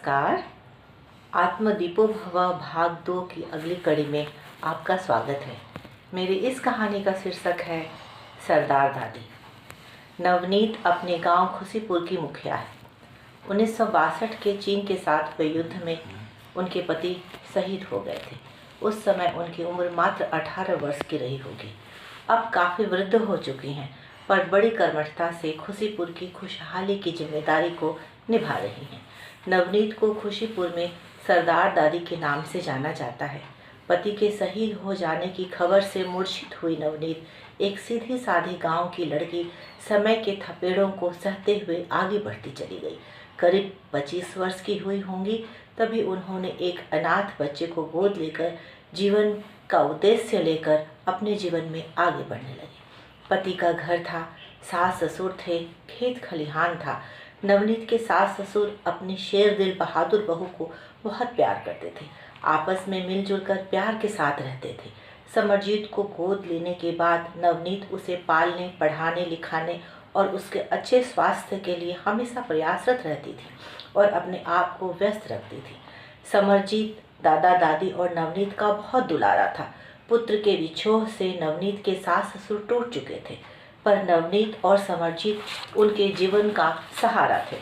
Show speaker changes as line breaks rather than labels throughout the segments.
नमस्कार। आत्मदीपो भव भाग 2 की अगली कड़ी में आपका स्वागत है। मेरी इस कहानी का शीर्षक है सरदार दादी। नवनीत अपने गांव खुशीपुर की मुखिया है। 1962 के चीन के साथ हुए युद्ध में उनके पति शहीद हो गए थे। उस समय उनकी उम्र मात्र 18 वर्ष की रही होगी। अब काफ़ी वृद्ध हो चुकी हैं, पर बड़ी कर्मठता से खुशीपुर की खुशहाली की जिम्मेदारी को निभा रही हैं। नवनीत को खुशीपुर में सरदार दादी के नाम से जाना जाता है। पति के शहीद हो जाने की खबर से मूर्छित हुई नवनीत एक सीधी साधी गांव की लड़की समय के थपेड़ों को सहते हुए आगे बढ़ती चली गई। करीब 25 वर्ष की हुई होंगी तभी उन्होंने एक अनाथ बच्चे को गोद लेकर जीवन का उद्देश्य लेकर अपने जीवन में आगे बढ़ने लगी। पति का घर था, सास ससुर थे, खेत खलिहान था। नवनीत के सास ससुर अपनी शेर दिल बहादुर बहू को बहुत प्यार करते थे। आपस में मिलजुल कर प्यार के साथ रहते थे। समरजीत को गोद लेने के बाद नवनीत उसे पालने, पढ़ाने, लिखाने और उसके अच्छे स्वास्थ्य के लिए हमेशा प्रयासरत रहती थी और अपने आप को व्यस्त रखती थी। समरजीत दादा दादी और नवनीत का बहुत दुलारा था। पुत्र के विछोह से नवनीत के सास ससुर टूट चुके थे, पर नवनीत और समरजीत उनके जीवन का सहारा थे।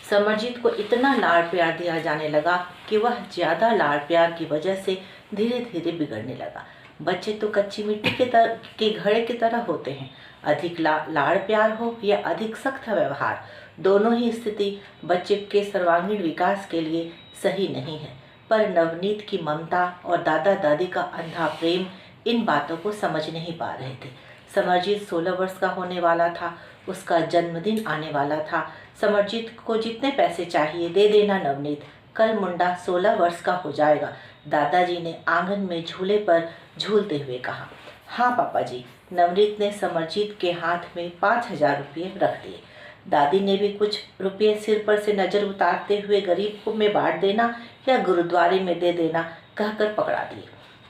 समरजीत को इतना लाड प्यार दिया जाने लगा कि वह ज़्यादा लाड प्यार की वजह से धीरे धीरे बिगड़ने लगा। बच्चे तो कच्ची मिट्टी के घड़े की तरह होते हैं। अधिक लाड प्यार हो या अधिक सख्त व्यवहार, दोनों ही स्थिति बच्चे के सर्वांगीण विकास के लिए सही नहीं है। पर नवनीत की ममता और दादा दादी का अंधा प्रेम इन बातों को समझ नहीं पा रहे थे। समरजीत 16 वर्ष का होने वाला था। उसका जन्मदिन आने वाला था। समरजीत को जितने पैसे चाहिए दे देना नवनीत, कल मुंडा 16 वर्ष का हो जाएगा। दादाजी ने आंगन में झूले पर झूलते हुए कहा। हाँ पापा जी। नवनीत ने समरजीत के हाथ में 5000 रुपये रख दिए। दादी ने भी कुछ रुपये सिर पर से नजर उतारते हुए गरीब को में बांट देना या गुरुद्वारे में दे देना कहकर पकड़ा दिए।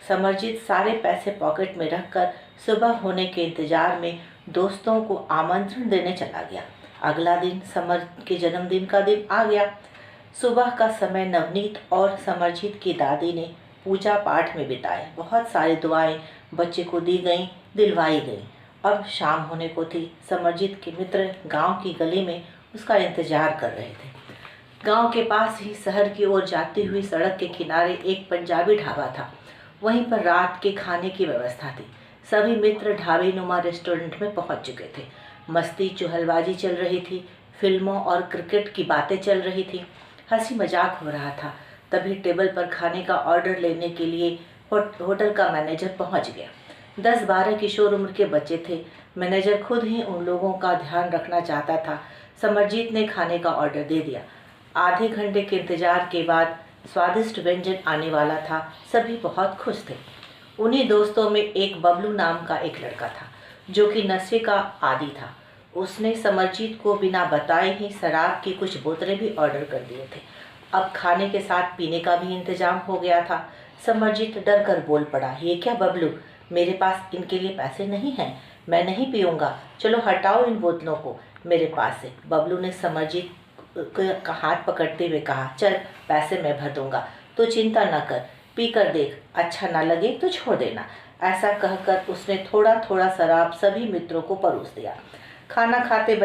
समरजीत सारे पैसे पॉकेट में रखकर सुबह होने के इंतजार में दोस्तों को आमंत्रण देने चला गया। अगला दिन समर के जन्मदिन का दिन आ गया। सुबह का समय नवनीत और समरजीत की दादी ने पूजा पाठ में बिताया। बहुत सारी दुआएं बच्चे को दी गईं, दिलवाई गईं। अब शाम होने को थी। समरजीत के मित्र गांव की गली में उसका इंतजार कर रहे थे। गांव के पास ही शहर की ओर जाती हुई सड़क के किनारे एक पंजाबी ढाबा था। वहीं पर रात के खाने की व्यवस्था थी। सभी मित्र ढाबे नुमा रेस्टोरेंट में पहुंच चुके थे। मस्ती चुहलबाजी चल रही थी। फिल्मों और क्रिकेट की बातें चल रही थी। हंसी मजाक हो रहा था। तभी टेबल पर खाने का ऑर्डर लेने के लिए होटल का मैनेजर पहुंच गया। 10-12 किशोर उम्र के बच्चे थे। मैनेजर खुद ही उन लोगों का ध्यान रखना चाहता था। समरजीत ने खाने का ऑर्डर दे दिया। आधे घंटे के इंतजार के बाद स्वादिष्ट व्यंजन आने वाला था। सभी बहुत खुश थे। उन्हीं दोस्तों में एक बबलू नाम का एक लड़का था जो कि नशे का आदी था। उसने समरजीत को बिना बताए ही शराब की कुछ बोतलें भी ऑर्डर कर दिए थे। अब खाने के साथ पीने का भी इंतजाम हो गया था। समरजीत डर कर बोल पड़ा, ये क्या बबलू, मेरे पास इनके लिए पैसे नहीं हैं, मैं नहीं पीऊँगा, चलो हटाओ इन बोतलों को मेरे पास से। बबलू ने समरजीत का हाथ पकड़ते हुए कहा, चल पैसे मैं भर दूंगा, तो चिंता न कर, पी कर देख, अच्छा ना लगे तो छोड़ देना। ऐसा कहकर उसने थोड़ा थोड़ा शराब सभी मित्रों को परोस दिया। खाना खाते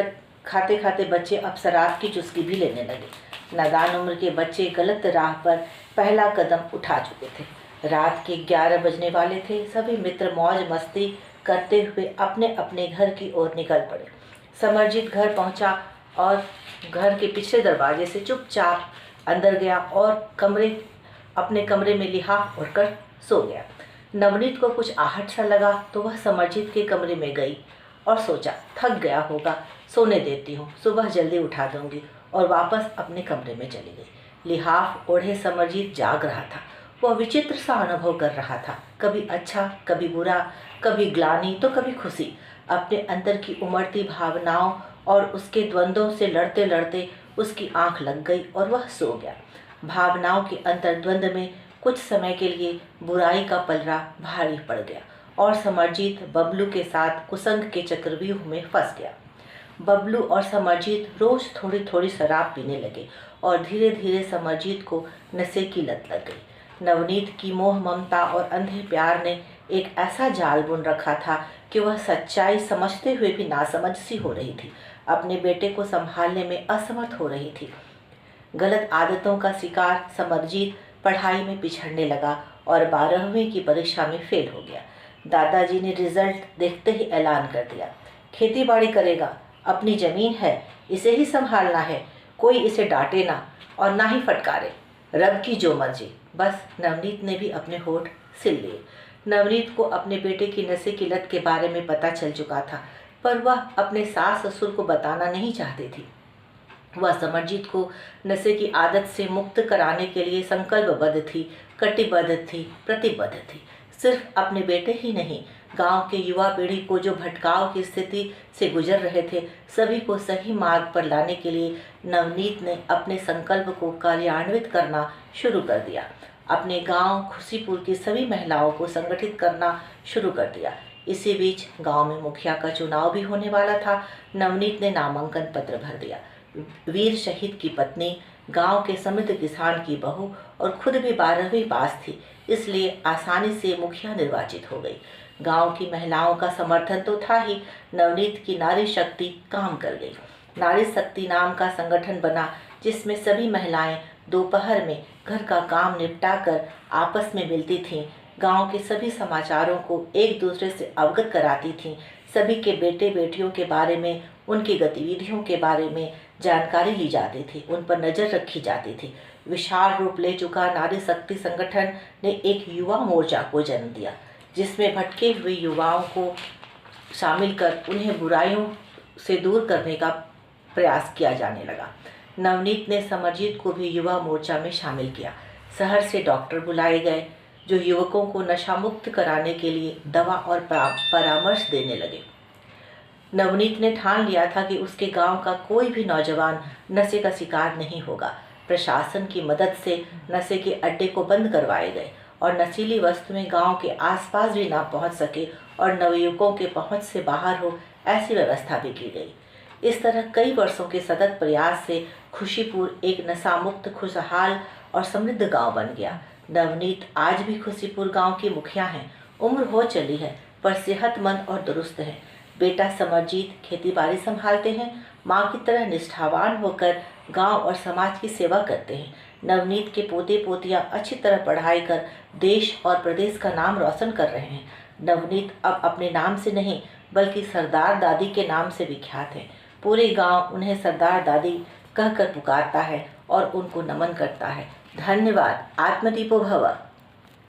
खाते बच्चे अब शराब की चुस्की भी लेने लगे। नादान उम्र के बच्चे गलत राह पर पहला कदम उठा चुके थे। रात के 11 बजने वाले थे। सभी मित्र मौज मस्ती करते हुए अपने अपने घर की ओर निकल पड़े। समरजीत घर पहुंचा और घर के पिछले दरवाजे से चुपचाप अंदर गया और अपने कमरे में लिहाफ ओढ़कर सो गया। नवनीत को कुछ आहट सा लगा तो वह समरजीत के कमरे में गई और सोचा, थक गया होगा, सोने देती हूँ, सुबह जल्दी उठा दूंगी, और वापस अपने कमरे में चली गई। लिहाफ ओढ़े समरजीत जाग रहा था। वह विचित्र सा अनुभव कर रहा था, कभी अच्छा, कभी बुरा, कभी ग्लानि तो कभी खुशी। अपने अंदर की उमड़ती भावनाओं और उसके द्वंद्वों से लड़ते लड़ते उसकी आंख लग गई और वह सो गया। भावनाओं के अंतर्द्वंद में कुछ समय के लिए बुराई का पलड़ा भारी पड़ गया और समरजीत बबलू के साथ कुसंग के चक्रव्यूह में फंस गया। बबलू और समरजीत रोज थोड़ी थोड़ी शराब पीने लगे और धीरे धीरे समरजीत को नशे की लत लग गई। नवनीत की मोह ममता और अंधे प्यार ने एक ऐसा जाल बुन रखा था कि वह सच्चाई समझते हुए भी नासमझ सी हो रही थी, अपने बेटे को संभालने में असमर्थ हो रही थी। गलत आदतों का शिकार समरजीत पढ़ाई में पिछड़ने लगा और 12वीं की परीक्षा में फेल हो गया। दादाजी ने रिजल्ट देखते ही ऐलान कर दिया, खेती बाड़ी करेगा, अपनी जमीन है, इसे ही संभालना है, कोई इसे डांटे ना और ना ही फटकारे, रब की जो मर्जी। बस नवनीत ने भी अपने होठ सिल लिए। नवनीत को अपने बेटे की नशे की लत के बारे में पता चल चुका था, पर वह अपने सास ससुर को बताना नहीं चाहती थी। वह समरजीत को नशे की आदत से मुक्त कराने के लिए संकल्पबद्ध थी, कटिबद्ध थी, प्रतिबद्ध थी। सिर्फ अपने बेटे ही नहीं, गांव के युवा पीढ़ी को जो भटकाव की स्थिति से गुजर रहे थे, सभी को सही मार्ग पर लाने के लिए नवनीत ने अपने संकल्प को कार्यान्वित करना शुरू कर दिया। अपने गांव खुशीपुर की सभी महिलाओं को संगठित करना शुरू कर दिया। इसी बीच गांव में मुखिया का चुनाव भी होने वाला था। नवनीत ने नामांकन पत्र भर दिया। वीर शहीद की पत्नी, गांव के समृद्ध किसान की बहू और खुद भी 12वीं पास थी, इसलिए आसानी से मुखिया निर्वाचित हो गई। गांव की महिलाओं का समर्थन तो था ही, नवनीत की नारी शक्ति काम कर गई। नारी शक्ति नाम का संगठन बना, जिसमें सभी महिलाएं दोपहर में घर का काम निपटाकर आपस में मिलती थीं, गांव के सभी समाचारों को एक दूसरे से अवगत कराती थीं, सभी के बेटे बेटियों के बारे में, उनकी गतिविधियों के बारे में जानकारी ली जाती थी, उन पर नज़र रखी जाती थी। विशाल रूप ले चुका नारी शक्ति संगठन ने एक युवा मोर्चा को जन्म दिया, जिसमें भटके हुए युवाओं को शामिल कर उन्हें बुराइयों से दूर करने का प्रयास किया जाने लगा। नवनीत ने समरजीत को भी युवा मोर्चा में शामिल किया। शहर से डॉक्टर बुलाए गए, जो युवकों को नशा मुक्त कराने के लिए दवा और परामर्श देने लगे। नवनीत ने ठान लिया था कि उसके गांव का कोई भी नौजवान नशे का शिकार नहीं होगा। प्रशासन की मदद से नशे के अड्डे को बंद करवाए गए और नशीली वस्तुएं गांव के आसपास भी ना पहुंच सके और नवयुवकों के पहुंच से बाहर हो, ऐसी व्यवस्था भी की गई। इस तरह कई वर्षों के सतत प्रयास से खुशीपुर एक नशा मुक्त, खुशहाल और समृद्ध गांव बन गया। नवनीत आज भी खुशीपुर गांव की मुखिया हैं। उम्र हो चली है, पर सेहतमंद और दुरुस्त है। बेटा समरजीत खेतीबाड़ी संभालते हैं, माँ की तरह निष्ठावान होकर गांव और समाज की सेवा करते हैं। नवनीत के पोते पोतियां अच्छी तरह पढ़ाई कर देश और प्रदेश का नाम रोशन कर रहे हैं। नवनीत अब अपने नाम से नहीं, बल्कि सरदार दादी के नाम से विख्यात है। पूरे गांव उन्हें सरदार दादी कहकर पुकारता है और उनको नमन करता है। धन्यवाद। आत्मदीपो भव।